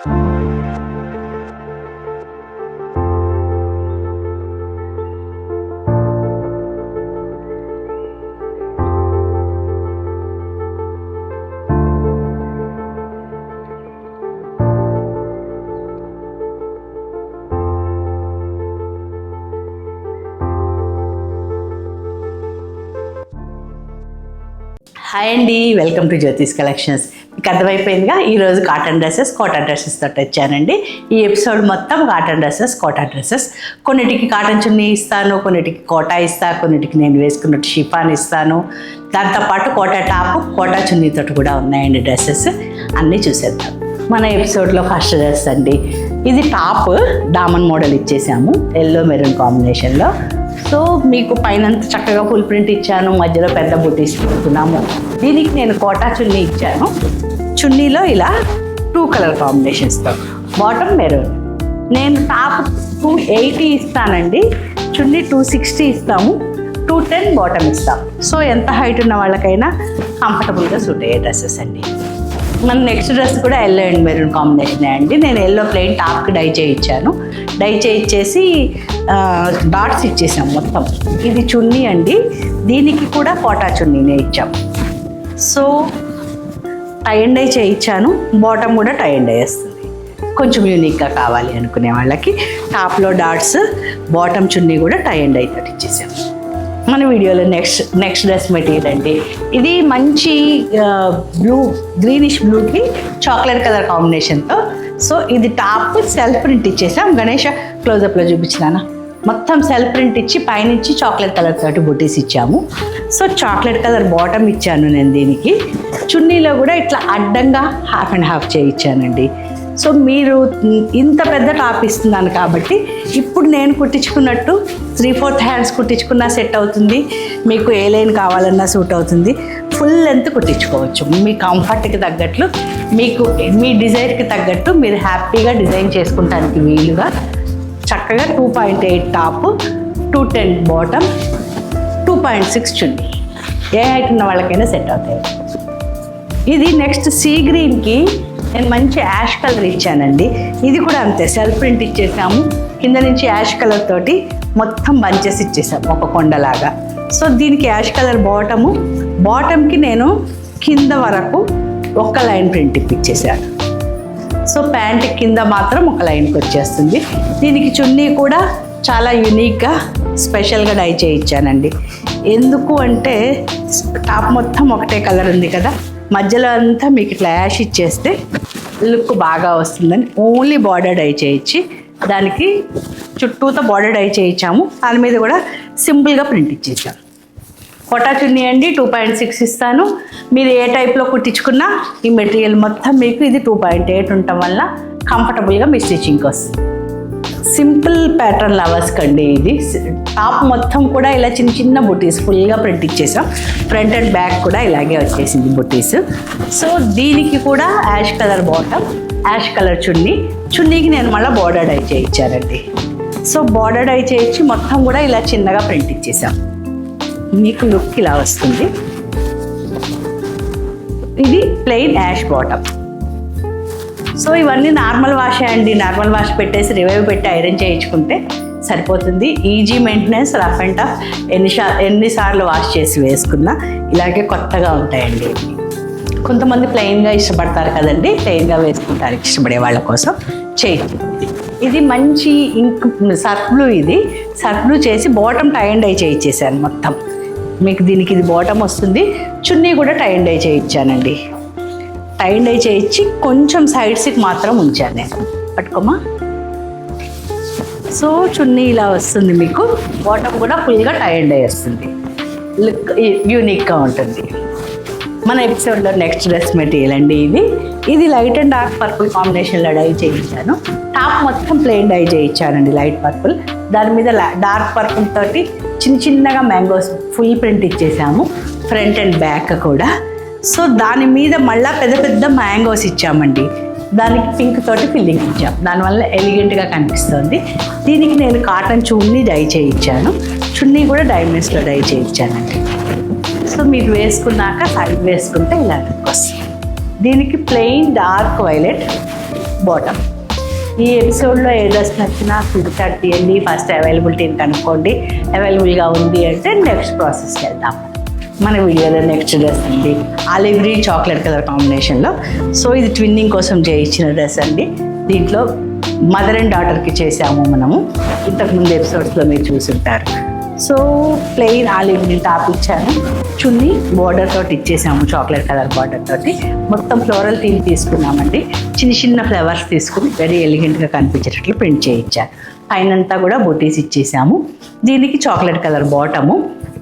Hi అండి, welcome to జ్యోతిస్ collections. మీకు అర్థమైపోయిందిగా, ఈరోజు కాటన్ డ్రెస్సెస్ తోటి వచ్చానండి. ఈ ఎపిసోడ్ మొత్తం కాటన్ డ్రెస్సెస్. కొన్నిటికి కాటన్ చున్నీ ఇస్తాను, కొన్నిటికి కోటా ఇస్తాను, కొన్నిటికి నేను వేసుకున్నట్టు షిఫాన్ ఇస్తాను. దాంతోపాటు కోటా టాప్, కోటా చున్నీతో కూడా ఉన్నాయండి డ్రెస్సెస్. అన్నీ చూసేద్దాం. మన ఎపిసోడ్లో ఫస్ట్ డ్రెస్ అండి. ఇది టాప్ డామన్ మోడల్ ఇచ్చేసాము, ఎల్లో మెరూన్ కాంబినేషన్లో. సో మీకు పైన చక్కగా ఫుల్ ప్రింట్ ఇచ్చాను, మధ్యలో పెద్ద బుటీస్ తీసుకున్నాము. దీనికి నేను కోటా చున్నీ ఇచ్చాను. చున్నీలో ఇలా 2 కలర్ కాంబినేషన్స్తో, బాటమ్ మెరూన్. నేను టాప్ 280 ఇస్తానండి, చున్నీ 260 ఇస్తాము, 210 బాటమ్ ఇస్తాం. సో ఎంత హైట్ ఉన్న వాళ్ళకైనా కంఫర్టబుల్గా సూట్ అయ్యే డ్రెస్సెస్ అండి. మన నెక్స్ట్ డ్రెస్ కూడా ఎల్లో అండ్ మెరూన్ కాంబినేషనే అండి. నేను ఎల్లో ప్లెయిన్ టాప్కి డై చేయించాను. డై చేయించేసి డాట్స్ ఇచ్చేసాం మొత్తం. ఇది చున్నీ అండి, దీనికి కూడా కోటా చున్నీనే ఇచ్చాం. సో టై అండ్ డై చేయించాను, బాటమ్ కూడా టై అండ్ డై వస్తుంది. కొంచెం యూనిక్గా కావాలి అనుకునే వాళ్ళకి టాప్లో డాట్స్, బాటమ్ చున్నీ కూడా టై అండ్ డై తోటి ఇచ్చేసాం. మన వీడియోలో నెక్స్ట్ డ్రెస్ మెటీరియల్ అండి. ఇది మంచి గ్రీనిష్ బ్లూకి చాక్లెట్ కలర్ కాంబినేషన్తో. సో ఇది టాప్ సెల్ఫ్ ప్రింట్ ఇచ్చేసాం. గణేష్ క్లోజప్లో చూపించినానా, మొత్తం సెల్ఫ్ ప్రింట్ ఇచ్చి పైనుంచి చాక్లెట్ కలర్ తోటి బుటీస్ ఇచ్చాము. సో చాక్లెట్ కలర్ బాటమ్ ఇచ్చాను నేను దీనికి. చున్నీలో కూడా ఇట్లా అడ్డంగా హాఫ్ అండ్ హాఫ్ చేయించానండి. సో మీరు ఇంత పెద్ద టాప్ ఇస్తున్నాను కాబట్టి ఇప్పుడు నేను కుట్టించుకున్నట్టు 3/4 హ్యాండ్స్ కుట్టించుకున్నా సెట్ అవుతుంది. మీకు ఏ లైన్ కావాలన్నా సూట్ అవుతుంది. ఫుల్ లెంత్ కుట్టించుకోవచ్చు మీ కంఫర్ట్కి తగ్గట్లు, మీకు మీ డిజైన్కి తగ్గట్టు మీరు హ్యాపీగా డిజైన్ చేసుకుంటానికి వీలుగా చక్కగా 2.8 టాప్, 210 బాటమ్, 2.6 చున్నీ. ఏ హైట్ ఉన్న వాళ్ళకైనా సెట్ అవుతాయి. ఇది నెక్స్ట్ సీ గ్రీన్కి నేను మంచి యాష్ కలర్ ఇచ్చానండి. ఇది కూడా అంతే, సెల్ఫ్ ప్రింట్ ఇచ్చేసాము. కింద నుంచి యాష్ కలర్ తోటి మొత్తం బంచెస్ ఇచ్చేసాము ఒక కొండలాగా. సో దీనికి యాష్ కలర్ బాటమ్కి నేను కింద వరకు ఒక లైన్ ప్రింట్ ఇప్పించేసాను. సో ప్యాంట్ కింద మాత్రం ఒక లైన్కి వచ్చేస్తుంది. దీనికి చున్నీ కూడా చాలా యూనిక్గా స్పెషల్గా డై చేయించానండి. ఎందుకు అంటే టాప్ మొత్తం ఒకటే కలర్ ఉంది కదా, మధ్యలో అంతా మీకు ఇట్లా యాష్ ఇచ్చేస్తే లుక్ బాగా వస్తుందని ఓన్లీ బార్డర్ డై చేయించి దానికి చుట్టూతో బార్డర్ డై చేయించాము. దాని మీద కూడా సింపుల్గా ప్రింట్ ఇచ్చేసాము. కోటా చున్నీ అండి, 2.6 ఇస్తాను. మీరు ఏ టైప్లో కుట్టించుకున్నా ఈ మెటీరియల్ మొత్తం మీకు ఇది 2.8 ఉండటం వల్ల కంఫర్టబుల్గా మీ స్టిచ్చింగ్కి వస్తుంది. సింపుల్ ప్యాటర్న్ లవర్స్కి అండి. ఇది టాప్ మొత్తం కూడా ఇలా చిన్న చిన్న బుటీస్ ఫుల్గా ప్రింట్ ఇచ్చేసాం. ఫ్రంట్ అండ్ బ్యాక్ కూడా ఇలాగే వచ్చేసింది బుటీస్. సో దీనికి కూడా ash colour bottom, ash colour చున్నీకి నేను మళ్ళీ బార్డర్ డై చేయించానండి. సో బార్డర్ డై చేయించి మొత్తం కూడా ఇలా చిన్నగా ప్రింట్ ఇచ్చేసాం. మీకు లుక్ ఇలా వస్తుంది. ఇది ప్లెయిన్ యాష్ బాటమ్. సో ఇవన్నీ నార్మల్ వాషే అండి. నార్మల్ వాష్ పెట్టేసి రివైవ్ పెట్టి ఐరన్ చేయించుకుంటే సరిపోతుంది. Easy maintenance, rough and tough. ఎన్నిసార్లు వాష్ చేసి వేసుకున్నా ఇలాగే కొత్తగా ఉంటాయండి. కొంతమంది ప్లెయిన్గా ఇష్టపడతారు కదండి, ప్లెయిన్గా వేసుకుంటారు ఇష్టపడే వాళ్ళ కోసం చేయండి. ఇది మంచి సర్ఫ్ బ్లూ. ఇది సర్ఫ్ బ్లూ చేసి బాటమ్ టై అండ్ డై చేయించేసాను మొత్తం. మీకు దీనికి ఇది బాటమ్ వస్తుంది. చున్నీ కూడా టై అండ్ డై చేయించానండి. టై అండ్ డై చేయించి కొంచెం సైడ్స్కి మాత్రం ఉంచాను నేను. పట్టుకోమా. సో చున్నీ ఇలా వస్తుంది మీకు, బాటమ్ కూడా ఫుల్గా టై అండ్ డై వస్తుంది. లుక్ యూనిక్గా ఉంటుంది. మన ఎపిసోడ్లో నెక్స్ట్ డ్రెస్ మెటీరియల్ అండి. ఇది లైట్ అండ్ డార్క్ పర్పుల్ కాంబినేషన్లో డై చేయించాను. టాప్ మొత్తం ప్లెయిన్ డై చేయించానండి, లైట్ పర్పుల్. దాని మీద డార్క్ పర్పుల్ తోటి చిన్నగా మ్యాంగోస్ ఫుల్ ప్రింట్ ఇచ్చేసాము, ఫ్రంట్ అండ్ బ్యాక్ కూడా. సో దాని మీద మళ్ళీ పెద్ద మ్యాంగోస్ ఇచ్చామండి. దానికి పింక్ తోటి ఫిల్లింగ్ ఇచ్చాం, దానివల్ల ఎలిగెంట్గా కనిపిస్తుంది. దీనికి నేను కాటన్ చున్నీ డై చేయించాను. చున్నీ కూడా డైమండ్స్లో డై చేయించానండి. సో మీరు వేసుకున్నాక సైడ్ వేసుకుంటే ఇలా వస్తుంది. దీనికి ప్లెయిన్ డార్క్ వైలెట్, బాటమ్. ఈ ఎపిసోడ్లో ఏ డ్రెస్ నచ్చినా స్క్రీన్ షాట్ తీయండి, ఫస్ట్ అవైలబిలిటీని కనుక్కోండి. అవైలబుల్గా ఉంది అంటే నెక్స్ట్ ప్రాసెస్కి వెళ్దాం. మన వీడియోలో నెక్స్ట్ డ్రెస్ అండి ఆలివ్ గ్రీన్ చాక్లెట్ కలర్ కాంబినేషన్లో. సో ఇది ట్విన్నింగ్ కోసం చేయించిన డ్రెస్ అండి. దీంట్లో మదర్ అండ్ డాటర్కి చేసాము మనము, ఇంతకుముందు ఎపిసోడ్స్లో మీరు చూసుంటారు. So plain olive green top ఇచ్చాను, చున్నీ బార్డర్ తోటి ఇచ్చేసాము, చాక్లెట్ కలర్ బార్డర్ తోటి. మొత్తం ఫ్లోరల్ థీమ్ తీసుకున్నామండి. చిన్న చిన్న ఫ్లవర్స్ తీసుకుని వెరీ ఎలిగెంట్గా కనిపించేటట్లు ప్రింట్ చేయించాను. పైనంతా కూడా బొటీస్ ఇచ్చేసాము. దీనికి చాక్లెట్ కలర్ బాటము.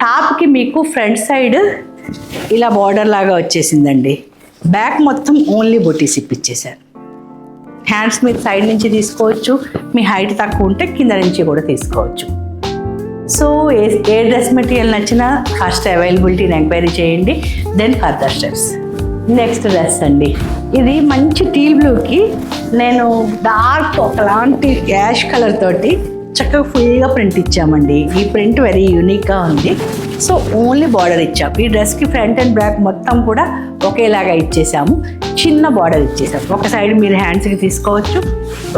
టాప్కి మీకు ఫ్రంట్ సైడ్ ఇలా బార్డర్ లాగా వచ్చేసిందండి. బ్యాక్ మొత్తం ఓన్లీ బొటీస్ ఇప్పించేశారు. హ్యాండ్స్ మీరు సైడ్ నుంచి తీసుకోవచ్చు, మీ హైట్ తక్కువ ఉంటే కింద నుంచి కూడా తీసుకోవచ్చు. సో ఏ డ్రెస్ మెటీరియల్ నచ్చినా ఫస్ట్ అవైలబిలిటీని ఎంక్వైరీ చేయండి, then further steps. Next dress అండి, ఇది మంచి టీల్ బ్లూకి నేను డార్క్ ఒకలాంటి యాష్ కలర్ తోటి చక్కగా ఫుల్గా ప్రింట్ ఇచ్చామండి. ఈ ప్రింట్ వెరీ యూనిక్గా ఉంది. సో ఓన్లీ బార్డర్ ఇచ్చాం. ఈ డ్రెస్కి ఫ్రంట్ అండ్ బ్యాక్ మొత్తం కూడా ఒకేలాగా ఇచ్చేసాము. చిన్న బార్డర్ ఇచ్చేసాము. ఒక సైడ్ మీరు హ్యాండ్స్కి తీసుకోవచ్చు,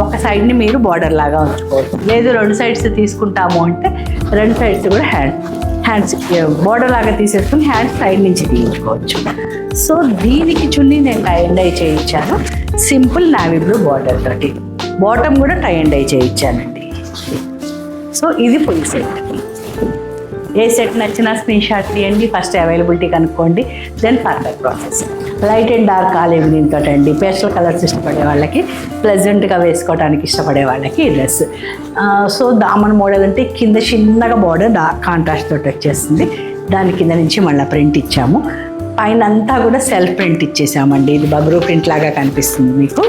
ఒక సైడ్ని మీరు బార్డర్ లాగా ఉంచుకోవచ్చు. లేదు రెండు సైడ్స్ తీసుకుంటాము అంటే రెండు సైడ్స్ కూడా హ్యాండ్స్ బార్డర్ లాగా తీసేసుకుని హ్యాండ్స్ సైడ్ నుంచి తీయించుకోవచ్చు. సో దీనికి చున్నీ నేను టై అండ్ డై చేయించాను, సింపుల్ నావీ బ్లూ బార్డర్ తోటి. బాటమ్ కూడా టై అండ్ డై చేయించానండి. సో ఇది ఫుల్ సెట్. ఏ సెట్ నచ్చినా స్క్రీన్ షాట్ తీయండి, ఫస్ట్ అవైలబిలిటీ కనుక్కోండి, then further process. Light and dark olive green తోటి అండి. పేస్టల్ కలర్స్ ఇష్టపడే వాళ్ళకి, ప్లెజెంట్గా వేసుకోవడానికి ఇష్టపడే వాళ్ళకి ఈ డ్రెస్. సో దామన్ మోడల్ అంటే కింద చిన్నగా బార్డర్ డార్క్ కాంట్రాస్ట్ తోటి వచ్చేస్తుంది. దాని కింద నుంచి మళ్ళీ ప్రింట్ ఇచ్చాము. పైన అంతా కూడా సెల్ఫ్ ప్రింట్ ఇచ్చేసామండి. ఇది బబ్రూ ప్రింట్ లాగా కనిపిస్తుంది మీకు.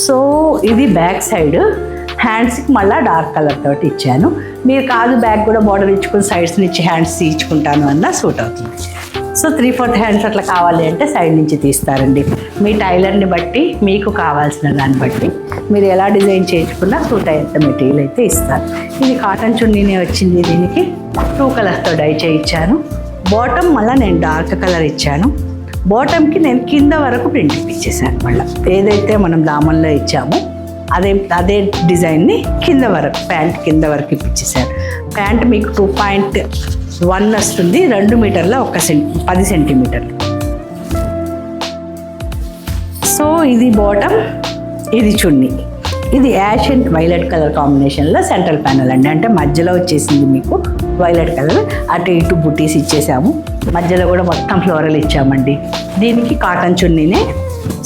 సో ఇది బ్యాక్ సైడ్. హ్యాండ్స్కి మళ్ళీ డార్క్ కలర్ తోటి ఇచ్చాను. మీరు కాదు బ్యాక్ కూడా బార్డర్ ఇచ్చుకుని సైడ్స్ నుంచి హ్యాండ్స్ తీయించుకుంటాను అన్నా సూట్ అవుతుంది. సో 3/4 హ్యాండ్స్ అట్లా కావాలి అంటే సైడ్ నుంచి తీస్తారండి. మీ టైలర్ని బట్టి మీకు కావాల్సిన దాన్ని బట్టి మీరు ఎలా డిజైన్ చేయించుకున్నా సూట్ అయ్యేంత మెటీరియల్ అయితే ఇస్తారు. ఇది కాటన్ చున్నీనే వచ్చింది. దీనికి 2 కలర్స్తో డై చేయించాను. బాటమ్ మళ్ళీ నేను డార్క్ కలర్ ఇచ్చాను. బాటమ్కి నేను కింద వరకు ప్రింట్ ఇచ్చేసాను. మళ్ళీ ఏదైతే మనం దామన్లో ఇచ్చామో అదే డిజైన్ని కింద వరకు, ప్యాంట్ కింద వరకు ఇప్పించేసాను. ప్యాంట్ మీకు 2.1 వస్తుంది, 2 మీటర్ల 10 సెంటీమీటర్లు. సో ఇది బాటమ్, ఇది చున్నీ. ఇది యాష్ అండ్ వైలెట్ కలర్ కాంబినేషన్లో సెంట్రల్ ప్యానల్ అండి. అంటే మధ్యలో వచ్చేసింది మీకు వైలెట్ కలర్, అటు ఇటు బుటీస్ ఇచ్చేసాము. మధ్యలో కూడా మొత్తం ఫ్లోరల్ ఇచ్చామండి. దీనికి కాటన్ చున్నీనే.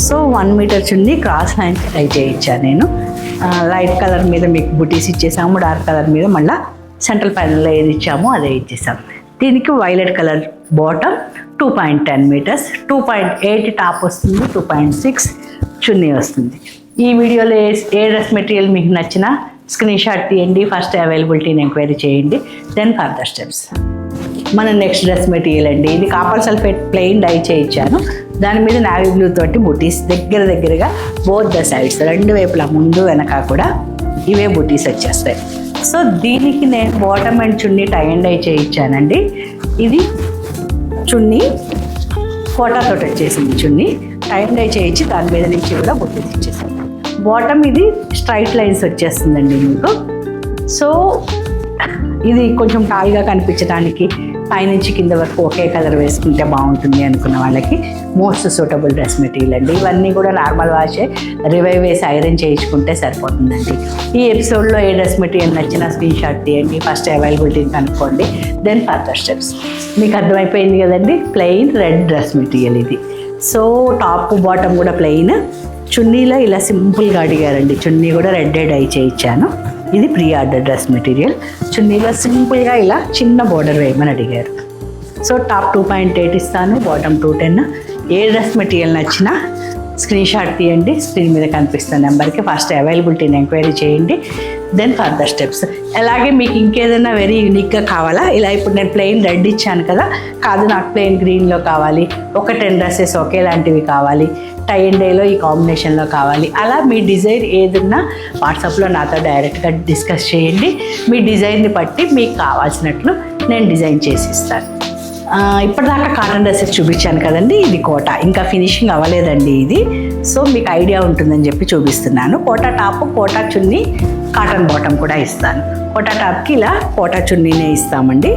సో 1 మీటర్ చున్నీ క్రాస్ లైన్స్ ట్రై చేయించాను నేను. లైట్ కలర్ మీద మీకు బుటీస్ ఇచ్చేసాము, డార్క్ కలర్ మీద మళ్ళీ సెంట్రల్ ప్యానల్లో ఏది ఇచ్చామో అదే ఇచ్చేసాము. దీనికి violet colour bottom, 2.10 metres, 2.8 top వస్తుంది, 2.6 చున్నీ వస్తుంది. ఈ వీడియోలో ఏ డ్రెస్ మెటీరియల్ మీకు నచ్చినా స్క్రీన్ షాట్ తీయండి, ఫస్ట్ అవైలబిలిటీని ఎంక్వైరీ చేయండి, దెన్ ఫర్దర్ స్టెప్స్. మన నెక్స్ట్ డ్రెస్ మెటీరియల్ అండి, ఇది కాపర్ సల్ఫేట్ ప్లెయిన్ డై చేయించాను. దాని మీద నావీ బ్లూ తోటి బుటీస్ దగ్గరగా బోత్ ద సైడ్స్, రెండు వైపులా ముందు వెనక కూడా ఇవే బుటీస్ వచ్చేస్తాయి. సో దీనికి నేను బాటమ్ అండ్ చున్నీ టై అండ్ డై చేయించానండి. ఇది చున్నీ కోటాతో వచ్చేసింది. చున్నీ టై అండ్ డై చేయించి దాని మీద నుంచి కూడా బుటీస్ ఇచ్చేసాను. బాటమ్ ఇది స్ట్రైట్ లైన్స్ వచ్చేస్తుందండి మీకు. సో ఇది కొంచెం టాల్గా కనిపించడానికి పైనుంచి కింద వరకు ఒకే కలర్ వేసుకుంటే బాగుంటుంది అనుకున్న వాళ్ళకి మోస్ట్ సూటబుల్ డ్రెస్ మెటీరియల్ అండి. ఇవన్నీ కూడా నార్మల్ వాషే, రివైవ్ వేసి ఐరన్ చేయించుకుంటే సరిపోతుందండి. ఈ ఎపిసోడ్లో ఏ డ్రెస్ మెటీరియల్ నచ్చినా స్క్రీన్ షాట్ తీయండి, ఫస్ట్ అవైలబిలిటీని కనుక్కోండి, దెన్ ఫర్దర్ స్టెప్స్. మీకు అర్థమైపోయింది కదండి, ప్లెయిన్ రెడ్ డ్రెస్ మెటీరియల్ ఇది. సో టాప్ బాటమ్ కూడా ప్లెయిన్, చున్నీలో ఇలా సింపుల్గా అడిగారండి. చున్నీ కూడా రెడ్ డై చేయించాను. ఇది ప్రీ ఆర్డర్ డ్రెస్ మెటీరియల్. చున్నీలో సింపుల్గా ఇలా చిన్న బోర్డర్ వేయమని అడిగారు. సో టాప్ 2.8 ఇస్తాను, బాటమ్ 210. ఏ డ్రెస్ మెటీరియల్ నచ్చినా స్క్రీన్ షాట్ తీయండి, స్క్రీన్ మీద కనిపిస్తున్న నెంబర్కి ఫస్ట్ అవైలబిలిటీని ఎంక్వైరీ చేయండి, దెన్ ఫర్దర్ స్టెప్స్. అలాగే మీకు ఇంకేదైనా వెరీ యూనిక్గా కావాలా, ఇలా ఇప్పుడు నేను ప్లెయిన్ రెడ్ ఇచ్చాను కదా, కాదు నాకు ప్లెయిన్ గ్రీన్లో కావాలి, ఒక 10 డ్రెస్సెస్ ఒకేలాంటివి కావాలి, టై అండ్ డైలో ఈ కాంబినేషన్లో కావాలి, అలా మీ డిజైన్ ఏదన్నా వాట్సాప్లో నాతో డైరెక్ట్గా డిస్కస్ చేయండి. మీ డిజైన్ని బట్టి మీకు కావాల్సినట్లు నేను డిజైన్ చేసి ఇస్తాను. ఇప్పటిదాకా కాటన్ డ్రెస్సెస్ చూపించాను కదండి, ఇది కోటా, ఇంకా ఫినిషింగ్ అవ్వలేదండి ఇది. సో మీకు ఐడియా ఉంటుందని చెప్పి చూపిస్తున్నాను. కోటా టాప్, కోటా చున్నీ, కాటన్ బాటమ్ కూడా ఇస్తాను. కోటా టాప్కి ఇలా కోటా చున్నీనే ఇస్తామండి.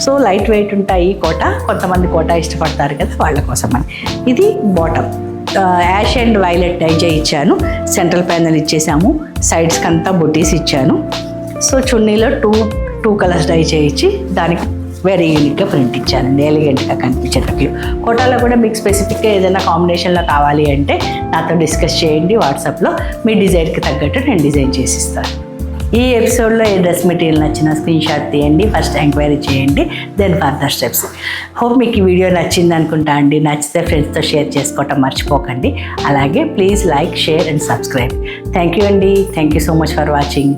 సో లైట్ వెయిట్ ఉంటాయి కోటా, కొంతమంది కోటా ఇష్టపడతారు కదా వాళ్ళ కోసం అని. ఇది బాటమ్, యాష్ అండ్ వైలెట్ డైజే ఇచ్చాను, సెంట్రల్ ప్యానల్ ఇచ్చేసాము, సైడ్స్కి అంతా బొటీస్ ఇచ్చాను. సో చున్నీలో టూ కలర్స్ డైజే ఇచ్చి దానికి వెరీ యూనిక్గా ప్రింట్ ఇచ్చానండి, ఎలిగెంట్గా కనిపించేటట్లు. కోటాలో కూడా మీకు స్పెసిఫిక్గా ఏదైనా కాంబినేషన్లో కావాలి అంటే నాతో డిస్కస్ చేయండి వాట్సాప్లో, మీ డిజైన్కి తగ్గట్టు నేను డిజైన్ చేసి ఇస్తాను. ఈ ఎపిసోడ్లో ఏ డ్రెస్ మెటీరియల్ నచ్చినా స్క్రీన్ షాట్ తీయండి, ఫస్ట్ ఎంక్వైరీ చేయండి, దెన్ ఫర్దర్ స్టెప్స్. హోప్ మీకు ఈ వీడియో నచ్చింది అనుకుంటా అండి. నచ్చితే ఫ్రెండ్స్తో షేర్ చేసుకోవటం మర్చిపోకండి. అలాగే please like, share and subscribe. Thank you అండి. Thank you so much for watching.